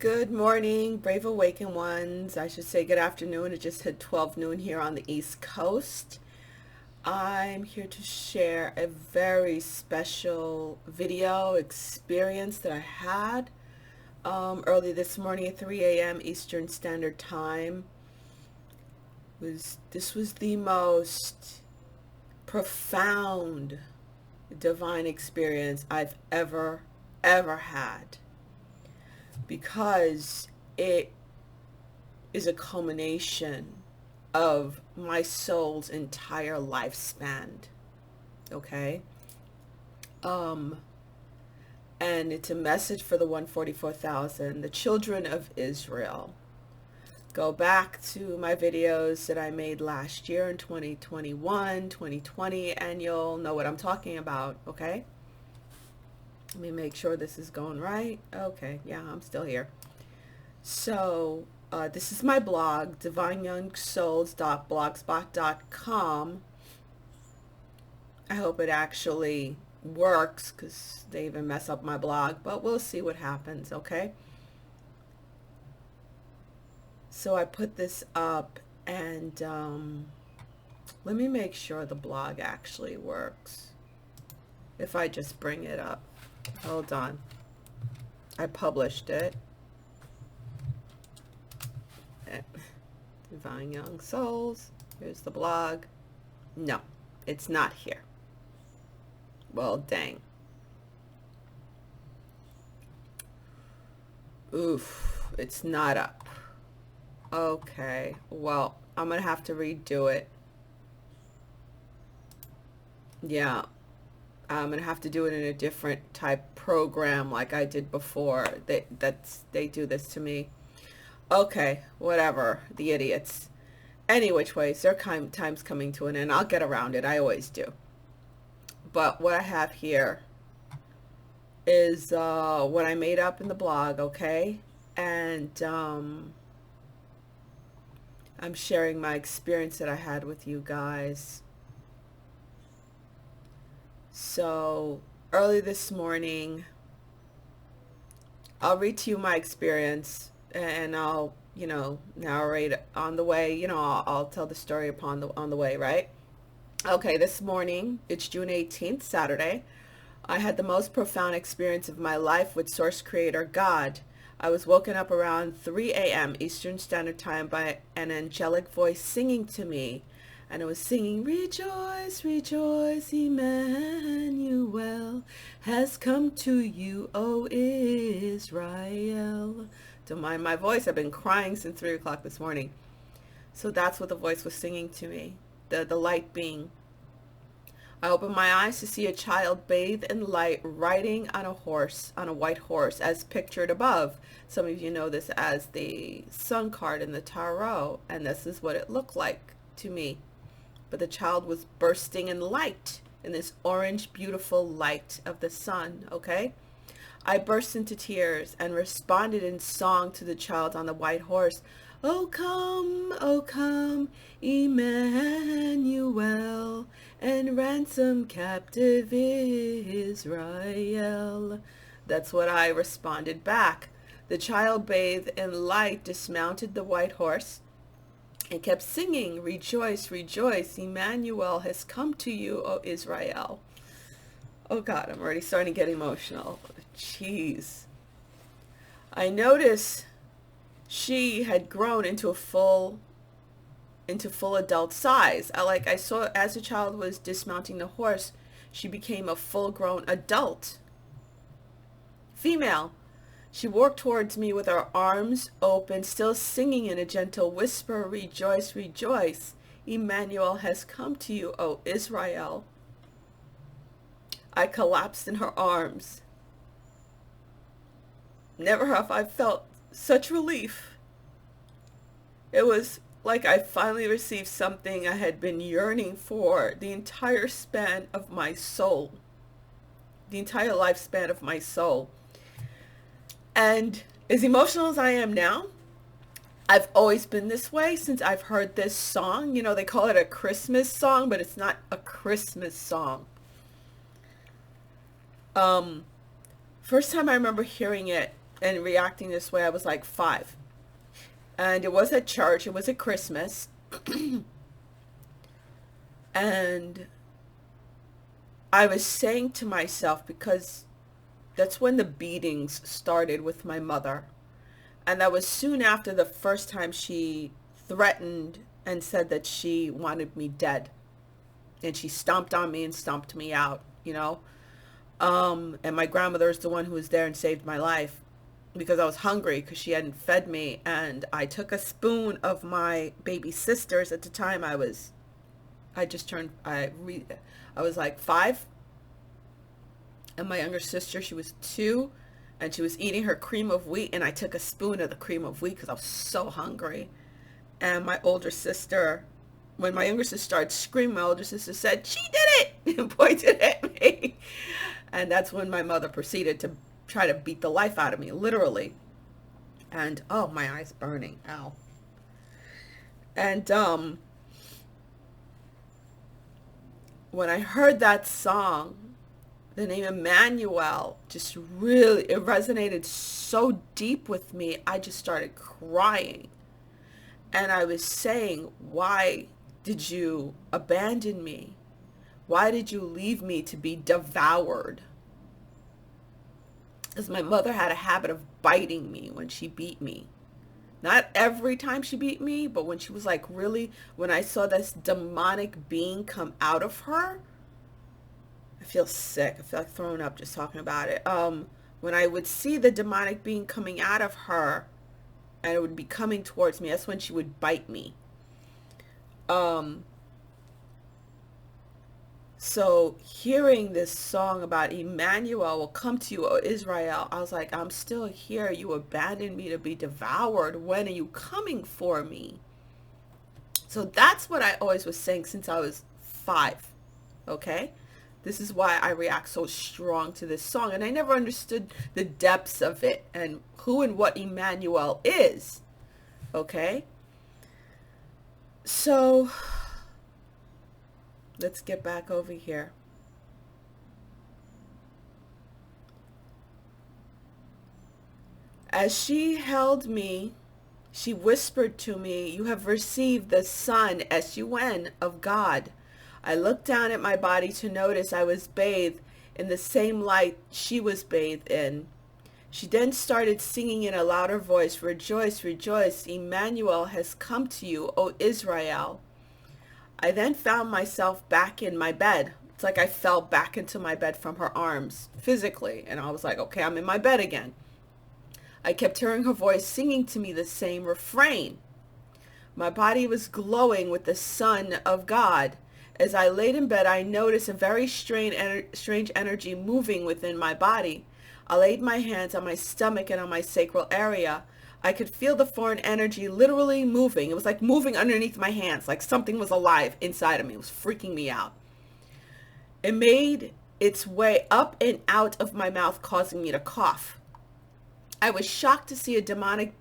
Good morning, brave awakened ones. I should say good afternoon. It just hit 12 noon here on the East Coast. I'm here to share a very special video experience that I had early this morning at 3 a.m. Eastern Standard Time. This was the most profound divine experience I've ever had, because it is a culmination of my soul's entire lifespan. Okay. And it's a message for the 144,000, the children of Israel. Go back to my videos that I made last year in 2021, 2020, and you'll know what I'm talking about. Okay. Let me make sure this is going right. Okay, yeah, I'm still here. So this is my blog, divineyoungsouls.blogspot.com. I hope it actually works, because they even mess up my blog, but we'll see what happens, okay? So I put this up, and let me make sure the blog actually works. If I just bring it up. Hold on. I published it. Divine Young Souls. Here's the blog. No, it's not here. Well, dang. Oof, it's not up. Okay, well, I'm gonna have to redo it. Yeah. I'm gonna have to do it in a different type program like I did before. They do this to me. Okay, whatever, the idiots. Any which ways, their time's coming to an end. I'll get around it. I always do. But what I have here is what I made up in the blog, okay? And I'm sharing my experience that I had with you guys. So early this morning, I'll read to you my experience, and I'll, narrate on the way. I'll tell the story on the way, right? Okay, this morning, it's June 18th, Saturday. I had the most profound experience of my life with Source Creator God. I was woken up around 3 a.m. Eastern Standard Time by an angelic voice singing to me. And it was singing, "Rejoice, rejoice, Emmanuel has come to you, O Israel." Don't mind my voice. I've been crying since 3 o'clock this morning. So that's what the voice was singing to me, the light being. I opened my eyes to see a child bathed in light riding on a horse, on a white horse, as pictured above. Some of you know this as the sun card in the tarot, and this is what it looked like to me. But the child was bursting in light, in this orange, beautiful light of the sun, okay? I burst into tears and responded in song to the child on the white horse. O come, Emmanuel, and ransom captive Israel. That's what I responded back. The child bathed in light dismounted the white horse and kept singing, "Rejoice, rejoice, Emmanuel has come to you, O Israel." Oh God, I'm already starting to get emotional. Jeez. I noticed she had grown into full adult size. I saw as the child was dismounting the horse, she became a full-grown adult. Female. She walked towards me with her arms open, still singing in a gentle whisper, "Rejoice, rejoice, Emmanuel has come to you, O Israel." I collapsed in her arms. Never have I felt such relief. It was like I finally received something I had been yearning for the entire span of my soul, the entire lifespan of my soul. And as emotional as I am now, I've always been this way since I've heard this song. They call it a Christmas song, but it's not a Christmas song. First time I remember hearing it, and reacting this way. I was like 5. And it was at church. It was at Christmas. And I was saying to myself, because that's when the beatings started with my mother. And that was soon after the first time she threatened and said that she wanted me dead. And she stomped on me and stomped me out, you know. And my grandmother is the one who was there and saved my life because I was hungry because she hadn't fed me. And I took a spoon of my baby sister's. At the time I was like 5. And my younger sister, she was 2, and she was eating her cream of wheat, and I took a spoon of the cream of wheat because I was so hungry. And my older sister, when my younger sister started screaming, my older sister said, "She did it!" and pointed at me. And that's when my mother proceeded to try to beat the life out of me, literally. And, oh, my eye's burning. Ow. And, when I heard that song, the name Emmanuel, just really, it resonated so deep with me. I just started crying. And I was saying, why did you abandon me? Why did you leave me to be devoured? Because my mother had a habit of biting me when she beat me. Not every time she beat me, but when she was like really, when I saw this demonic being come out of her, I feel sick. I feel like throwing up just talking about it. When I would see the demonic being coming out of her and it would be coming towards me, that's when she would bite me. So hearing this song about Emmanuel will come to you, O Israel, I was like, I'm still here. You abandoned me to be devoured. When are you coming for me? So that's what I always was saying since I was 5. Okay? This is why I react so strong to this song. And I never understood the depths of it and who and what Emmanuel is. Okay? So let's get back over here. As she held me, she whispered to me, "You have received the Son, S-U-N, of God." I looked down at my body to notice I was bathed in the same light she was bathed in. She then started singing in a louder voice, "Rejoice, rejoice, Emmanuel has come to you, O Israel." I then found myself back in my bed. It's like I fell back into my bed from her arms, physically. And I was like, okay, I'm in my bed again. I kept hearing her voice singing to me the same refrain. My body was glowing with the Son of God. As I laid in bed, I noticed a very strange energy moving within my body. I laid my hands on my stomach and on my sacral area. I could feel the foreign energy literally moving. It was like moving underneath my hands, like something was alive inside of me. It was freaking me out. It made its way up and out of my mouth, causing me to cough. I was shocked to see a demonic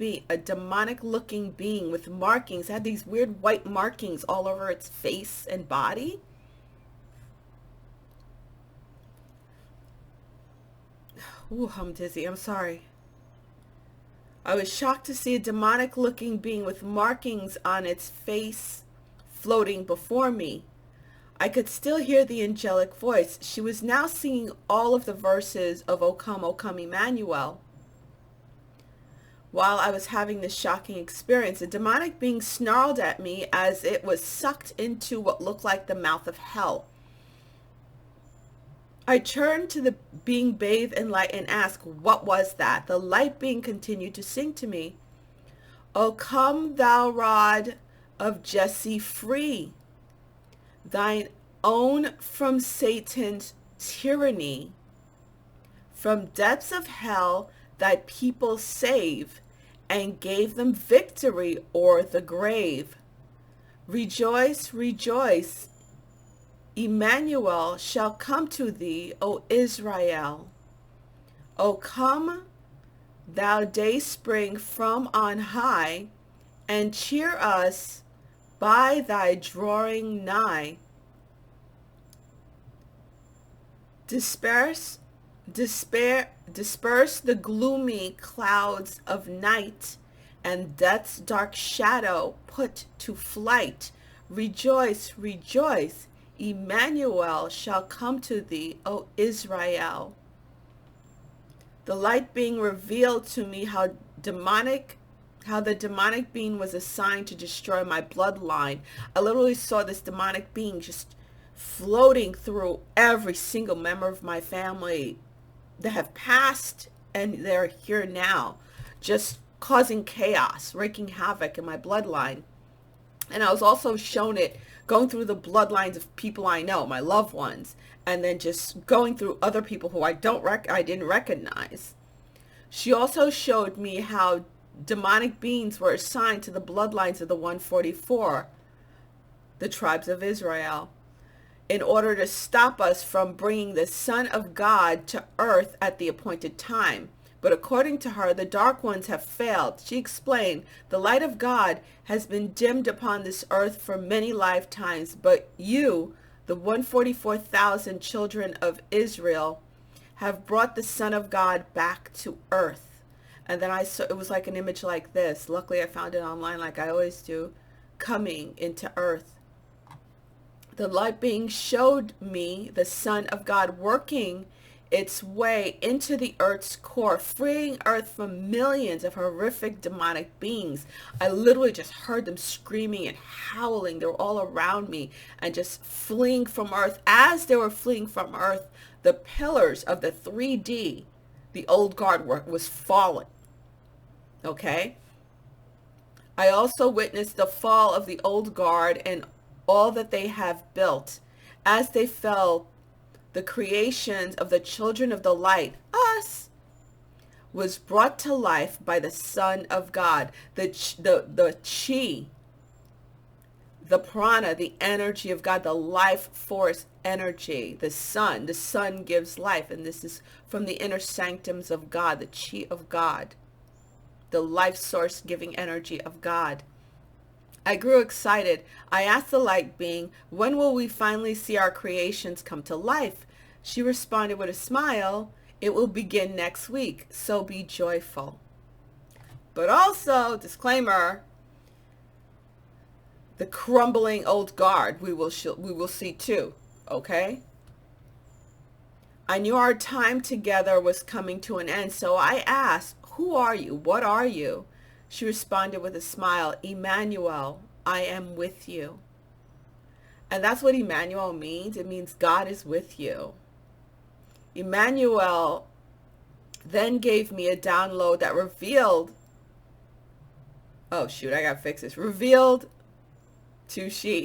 looking being with markings. It had these weird white markings all over its face and body. Ooh, I'm dizzy. I'm sorry. I was shocked to see a demonic looking being with markings on its face floating before me. I could still hear the angelic voice. She was now singing all of the verses of O Come, Emmanuel. While I was having this shocking experience, a demonic being snarled at me as it was sucked into what looked like the mouth of hell. I turned to the being bathed in light and asked, what was that? The light being continued to sing to me, "O come, thou rod of Jesse, free thine own from Satan's tyranny. From depths of hell thy people save, and gave them victory o'er the grave. Rejoice, rejoice, Emmanuel shall come to thee, O Israel. O come, thou day spring from on high, and cheer us by thy drawing nigh. Disperse Disperse the gloomy clouds of night, and death's dark shadow put to flight. Rejoice, rejoice, Emmanuel shall come to thee, O Israel. The light being revealed to me how the demonic being was assigned to destroy my bloodline. I literally saw this demonic being just floating through every single member of my family that have passed, and they're here now, just causing chaos, wreaking havoc in my bloodline. And I was also shown it going through the bloodlines of people I know, my loved ones, and then just going through other people who I didn't recognize. She also showed me how demonic beings were assigned to the bloodlines of the 144, the tribes of Israel, in order to stop us from bringing the Son of God to earth at the appointed time. But according to her, the dark ones have failed. She explained, the light of God has been dimmed upon this earth for many lifetimes, but you, the 144,000 children of Israel, have brought the Son of God back to earth. And then I saw, it was like an image like this. Luckily, I found it online like I always do, coming into earth. The light being showed me the Son of God working its way into the earth's core, freeing earth from millions of horrific demonic beings. I literally just heard them screaming and howling. They were all around me and just fleeing from earth. As they were fleeing from earth, the pillars of the 3D, the old guard was falling. Okay? I also witnessed the fall of the old guard and all that they have built. As they fell, the creations of the children of the light, us, was brought to life by the Son of God. The chi, the prana, the energy of God, the life force energy, the sun gives life. And this is from the inner sanctums of God, the chi of God, the life source giving energy of God. I grew excited. I asked the light being, when will we finally see our creations come to life? She responded with a smile, it will begin next week, so be joyful. But also, disclaimer, the crumbling old guard we will see too, okay? I knew our time together was coming to an end, so I asked, who are you? What are you? She responded with a smile, Emmanuel, I am with you. And that's what Emmanuel means. It means God is with you. Emmanuel then gave me a download that revealed, oh shoot, I gotta fix this. Revealed she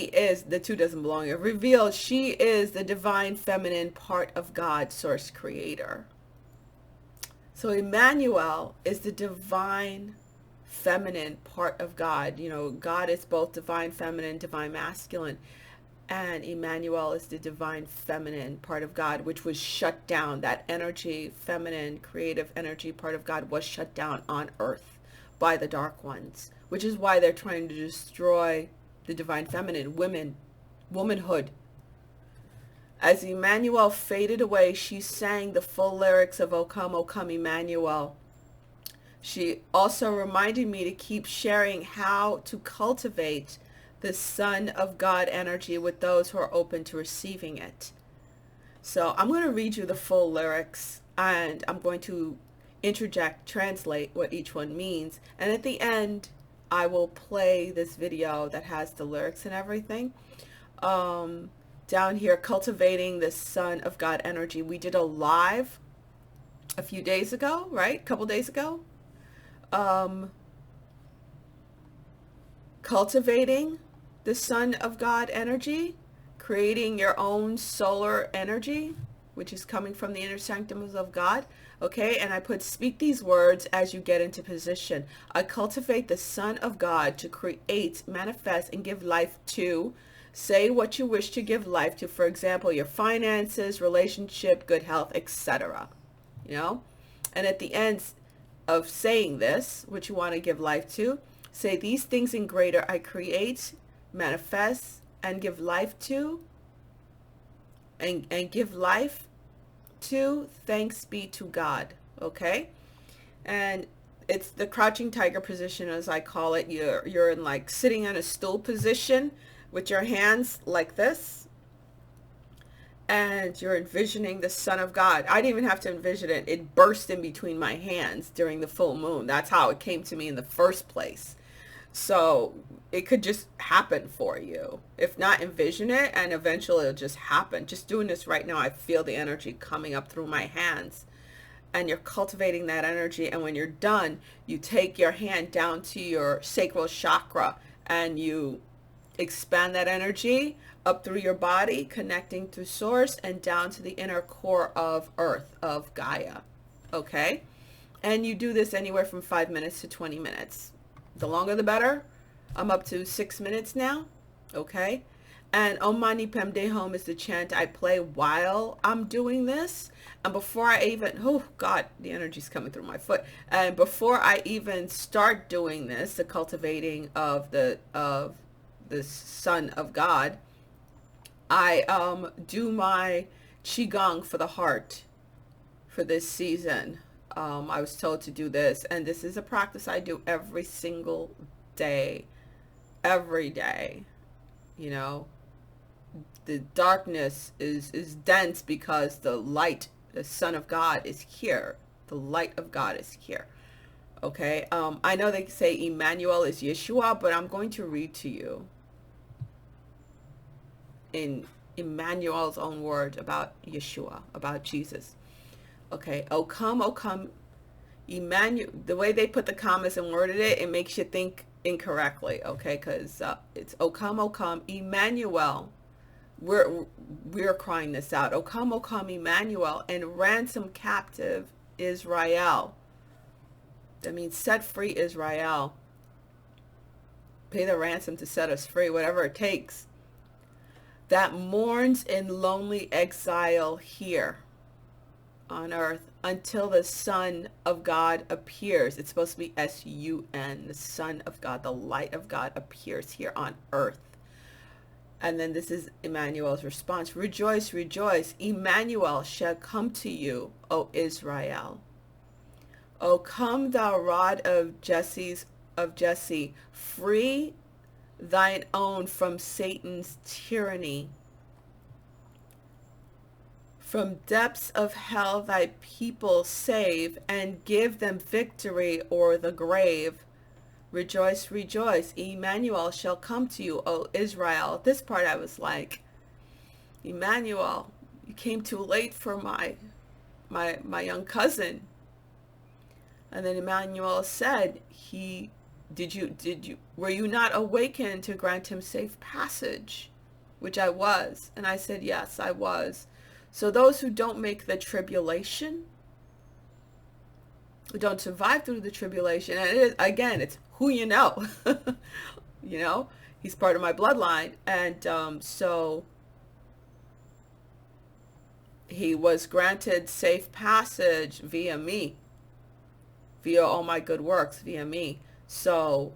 is, the two doesn't belong here. Revealed she is the divine feminine part of God, source creator. So Emmanuel is the divine feminine part of God. You know, God is both divine feminine, divine masculine. And Emmanuel is the divine feminine part of God, which was shut down. That energy, feminine, creative energy part of God was shut down on earth by the dark ones, which is why they're trying to destroy the divine feminine, womanhood. As Emmanuel faded away, she sang the full lyrics of O Come, Emmanuel. She also reminded me to keep sharing how to cultivate the Son of God energy with those who are open to receiving it. So I'm going to read you the full lyrics, and I'm going to translate what each one means. And at the end, I will play this video that has the lyrics and everything. Down here, cultivating the Son of God energy. We did a live a few days ago, right? A couple days ago. Cultivating the Son of God energy, creating your own solar energy, which is coming from the inner sanctums of God. Okay, and I put, speak these words as you get into position. I cultivate the Son of God to create, manifest, and give life to. Say what you wish to give life to, for example, your finances, relationship, good health, etc. You know, and at the end of saying this, what you want to give life to, say these things in greater I create, manifest, and give life to. and give life to, thanks be to God. Okay? And it's the crouching tiger position, as I call it. You're in like sitting in a stool position with your hands like this, and you're envisioning the Son of God. I didn't even have to envision it. It burst in between my hands during the full moon. That's how it came to me in the first place. So it could just happen for you. If not, envision it, and eventually it'll just happen. Just doing this right now, I feel the energy coming up through my hands, and you're cultivating that energy. And when you're done, you take your hand down to your sacral chakra and you expand that energy up through your body, connecting through source and down to the inner core of earth, of Gaia. Okay? And you do this anywhere from 5 minutes to 20 minutes. The longer the better. I'm up to 6 minutes now. Okay? And Om Mani Padme Hum is the chant I play while I'm doing this. And before I even, oh God, the energy's coming through my foot. And before I even start doing this, the cultivating of the Son of God, I do my Qigong for the heart for this season. I was told to do this, and this is a practice I do every single day. Every day. You know, the darkness is dense because the light, the Son of God, is here. The light of God is here. Okay? I know they say Emmanuel is Yeshua, but I'm going to read to you in Emmanuel's own word about Yeshua, about Jesus. Okay, O come, Emmanuel. The way they put the commas and worded it, it makes you think incorrectly, okay? Because it's O come, Emmanuel. We're crying this out. O come, Emmanuel, and ransom captive Israel. That means set free Israel. Pay the ransom to set us free, whatever it takes. That mourns in lonely exile here on earth until the Son of God appears. It's supposed to be S-U-N, the Son of God, the light of God appears here on earth. And then this is Emmanuel's response. Rejoice, rejoice. Emmanuel shall come to you, O Israel. O come, thou rod of Jesse, free thine own from Satan's tyranny. From depths of hell thy people save, and give them victory o'er the grave. Rejoice, rejoice. Emmanuel shall come to you, O Israel. This part I was like, Emmanuel, you came too late for my young cousin. And then Emmanuel said, were you not awakened to grant him safe passage? Which I was. And I said, yes, I was. So those who don't make the tribulation, who don't survive through the tribulation, and it is, again, it's who you know. You know, he's part of my bloodline. And so he was granted safe passage via me, via all my good works, via me. So,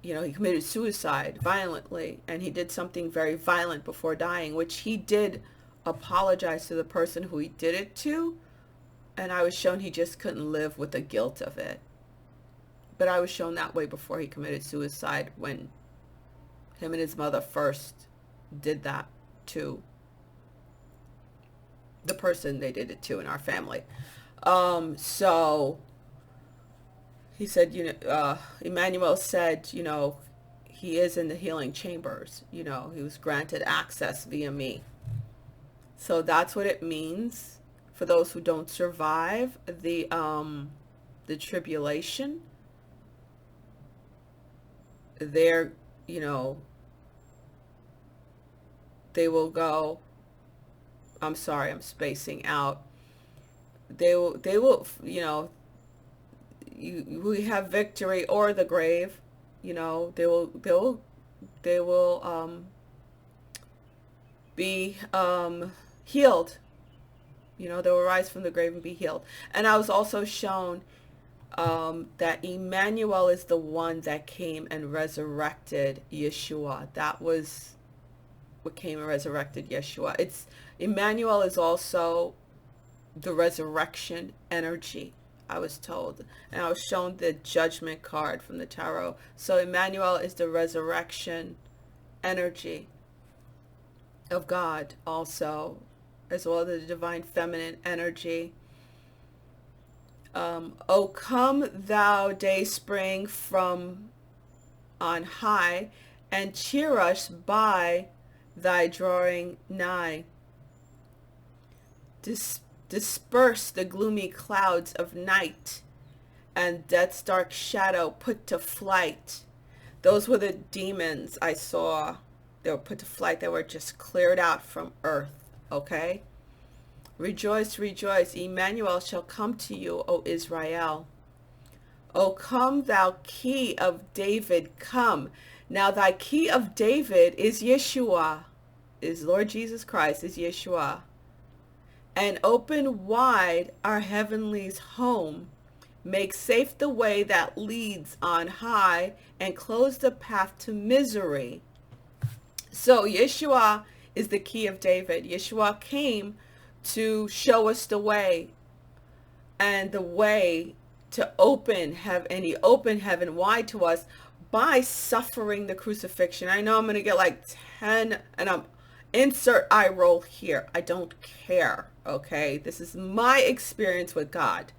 you know, he committed suicide violently, and he did something very violent before dying, which he did apologize to the person who he did it to. And I was shown he just couldn't live with the guilt of it. But I was shown that way before he committed suicide, when him and his mother first did that to the person they did it to in our family. So he said, Emmanuel said, he is in the healing chambers. He was granted access via me. So that's what it means for those who don't survive the tribulation. They're, they will go, I'm sorry, I'm spacing out. They will, we have victory or the grave. They will be healed. They will rise from the grave and be healed. And I was also shown that Emmanuel is the one that came and resurrected Yeshua. That was came and resurrected Yeshua. Emmanuel is also the resurrection energy, I was told. And I was shown the judgment card from the tarot. So Emmanuel is the resurrection energy of God also, as well as the divine feminine energy. O come thou day spring from on high, and cheer us by thy drawing nigh. Disperse the gloomy clouds of night, and death's dark shadow put to flight. Those were the demons I saw. They were put to flight. They were just cleared out from earth. Okay? Rejoice, rejoice. Emmanuel shall come to you, O Israel. O come, thou key of David, come. Now thy key of David is Yeshua, is Lord Jesus Christ, is Yeshua. And open wide our heavenly's home. Make safe the way that leads on high, and close the path to misery. So Yeshua is the key of David. Yeshua came to show us the way, and the way to open heaven, and he opened heaven wide to us by suffering the crucifixion. I know I'm going to get like 10, and I'm insert eye roll here. I don't care. Okay. This is my experience with God.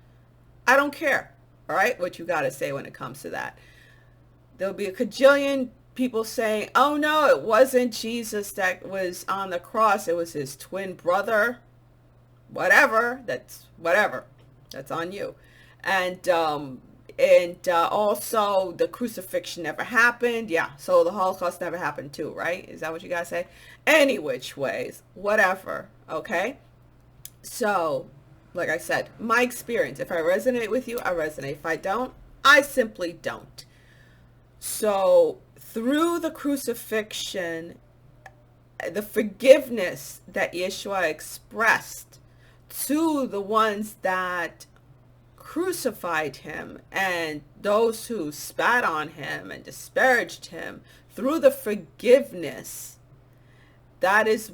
I don't care. All right. What you got to say when it comes to that. There'll be a cajillion people saying, oh no, it wasn't Jesus that was on the cross. It was his twin brother. Whatever. That's whatever. That's on you. And also the crucifixion never happened. Yeah. So the Holocaust never happened too, right? Is that what you guys say? Any which ways, whatever. Okay. So like I said, my experience, if I resonate with you, I resonate. If I don't, I simply don't. So through the crucifixion, the forgiveness that Yeshua expressed to the ones that crucified him and those who spat on him and disparaged him, through the forgiveness, that is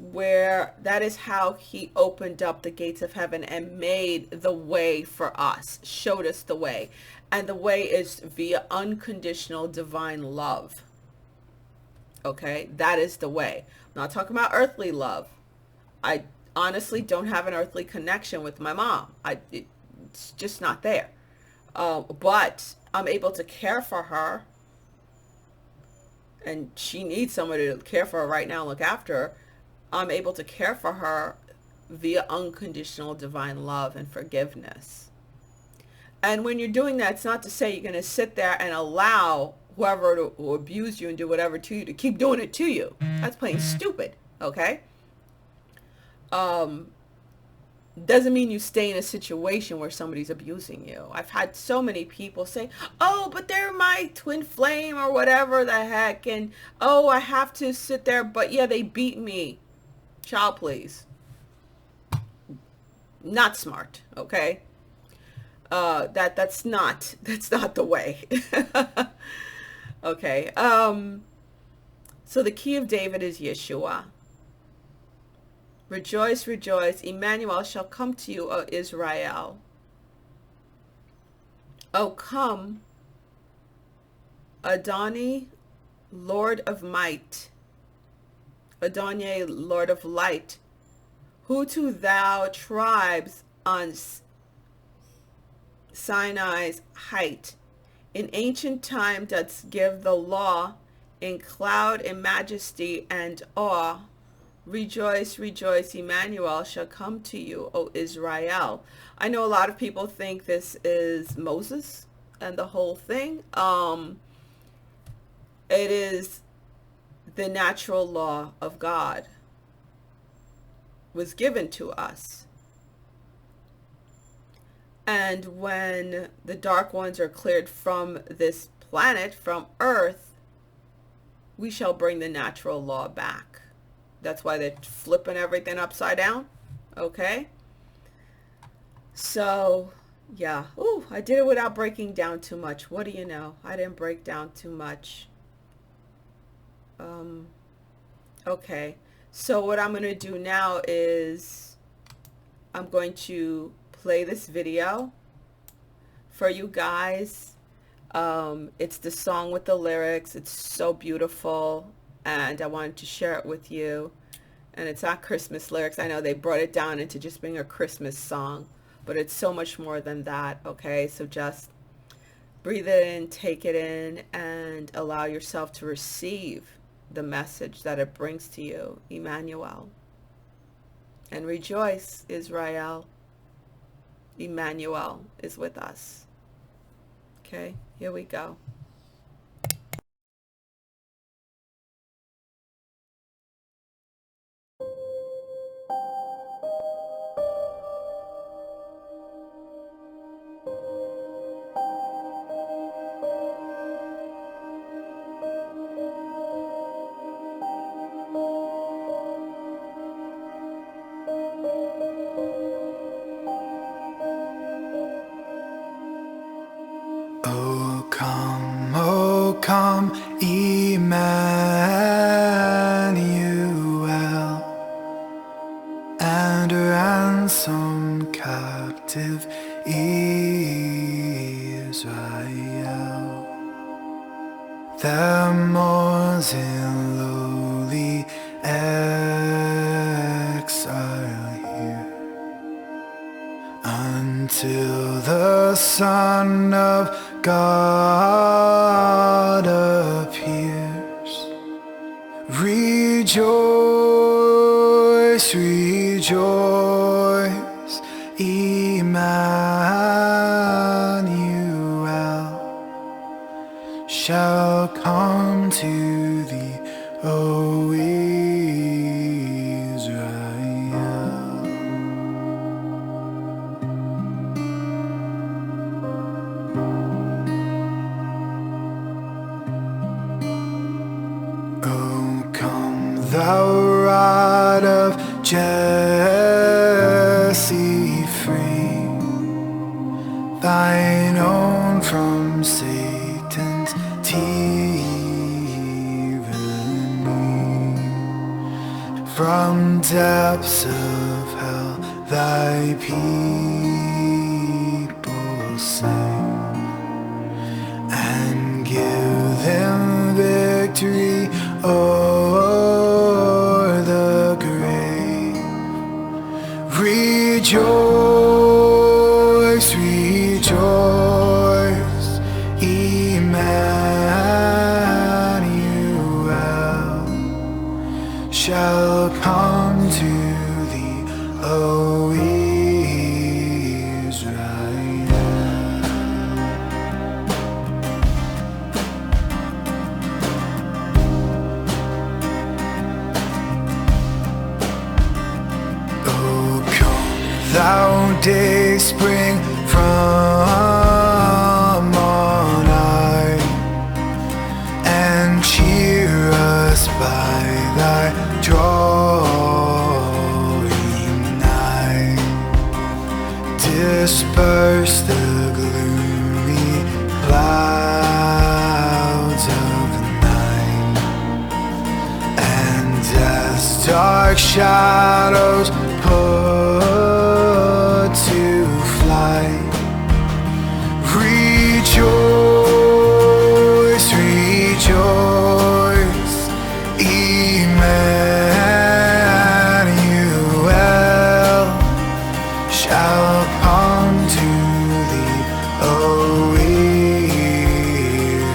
how he opened up the gates of heaven and made the way for us, showed us the way. And the way is via unconditional divine love. Okay, that is the way. I'm not talking about earthly love. I honestly don't have an earthly connection with my mom. It's just not there. But I'm able to care for her. And she needs somebody to care for her right now and look after her. I'm able to care for her via unconditional divine love and forgiveness. And when you're doing that, it's not to say you're going to sit there and allow whoever to abuse you and do whatever to you to keep doing it to you. That's plain stupid. Okay? Doesn't mean you stay in a situation where somebody's abusing you. I've had so many people say, oh, but they're my twin flame or whatever the heck. And, oh, I have to sit there. But yeah, they beat me. Child, please. Not smart. Okay. That's not the way. Okay. So the key of David is Yeshua. Rejoice, rejoice. Emmanuel shall come to you, O Israel. O come, Adonai, Lord of might. Adonai, Lord of light. Who to thou tribes on Sinai's height. In ancient time dost give the law, in cloud and majesty and awe. Rejoice, rejoice, Emmanuel shall come to you, O Israel. I know a lot of people think this is Moses and the whole thing. It is the natural law of God was given to us. And when the dark ones are cleared from this planet, from Earth, we shall bring the natural law back. That's why they're flipping everything upside down. Okay. So, yeah. Ooh, I did it without breaking down too much. What do you know? I didn't break down too much. Okay. So what I'm going to do now is I'm going to play this video for you guys. It's the song with the lyrics. It's so beautiful, and I wanted to share it with you. And it's not Christmas lyrics. I know they brought it down into just being a Christmas song, but it's so much more than that, okay? So just breathe it in, take it in, and allow yourself to receive the message that it brings to you, Emmanuel. And rejoice, Israel. Emmanuel is with us. Okay, here we go. Oh come, Emmanuel, and ransom captive Israel. That mourns in lowly exile here, until the Son of God appears. Rejoice, rejoice, Emmanuel shall come to thee, O Israel. O come, thou rod of Jesse, free thine own from Satan's tyranny. From depths of hell thy people sing, and give them victory o'er the grave. Rejoice, rejoice, Emmanuel shall come to thee, O Israel. Thou day spring from on high, and cheer us by thy drawing nigh. Disperse the gloomy clouds of night, and death's dark shadows put to flight. Rejoice, rejoice, Emmanuel shall come to thee, O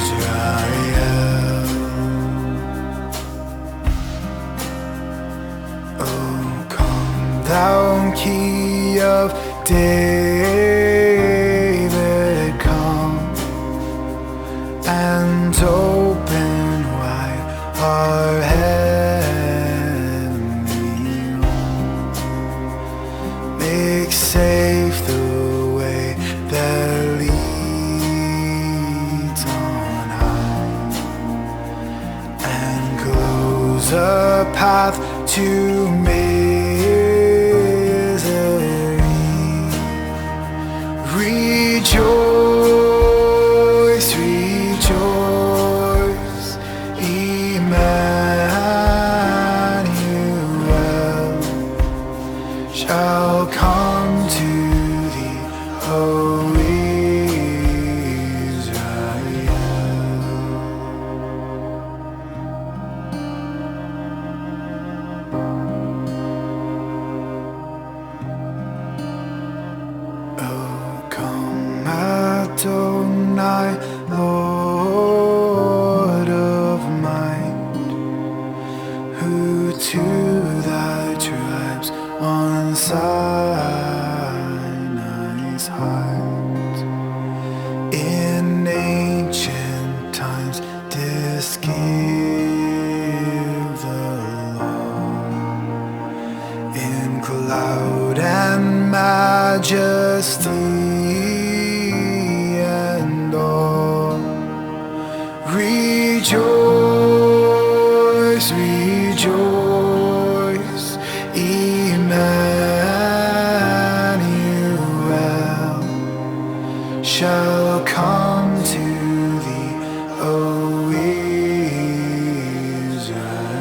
Israel. Oh, come, thou Key of David, come and open wide our heavenly room. Make safe the way that leads on high, and close a path to rejoice, rejoice, Emmanuel his heart. In ancient times didst give the law. In cloud and majesty and awe. Rejoice, rejoice, Emmanuel shall come to thee, O Israel.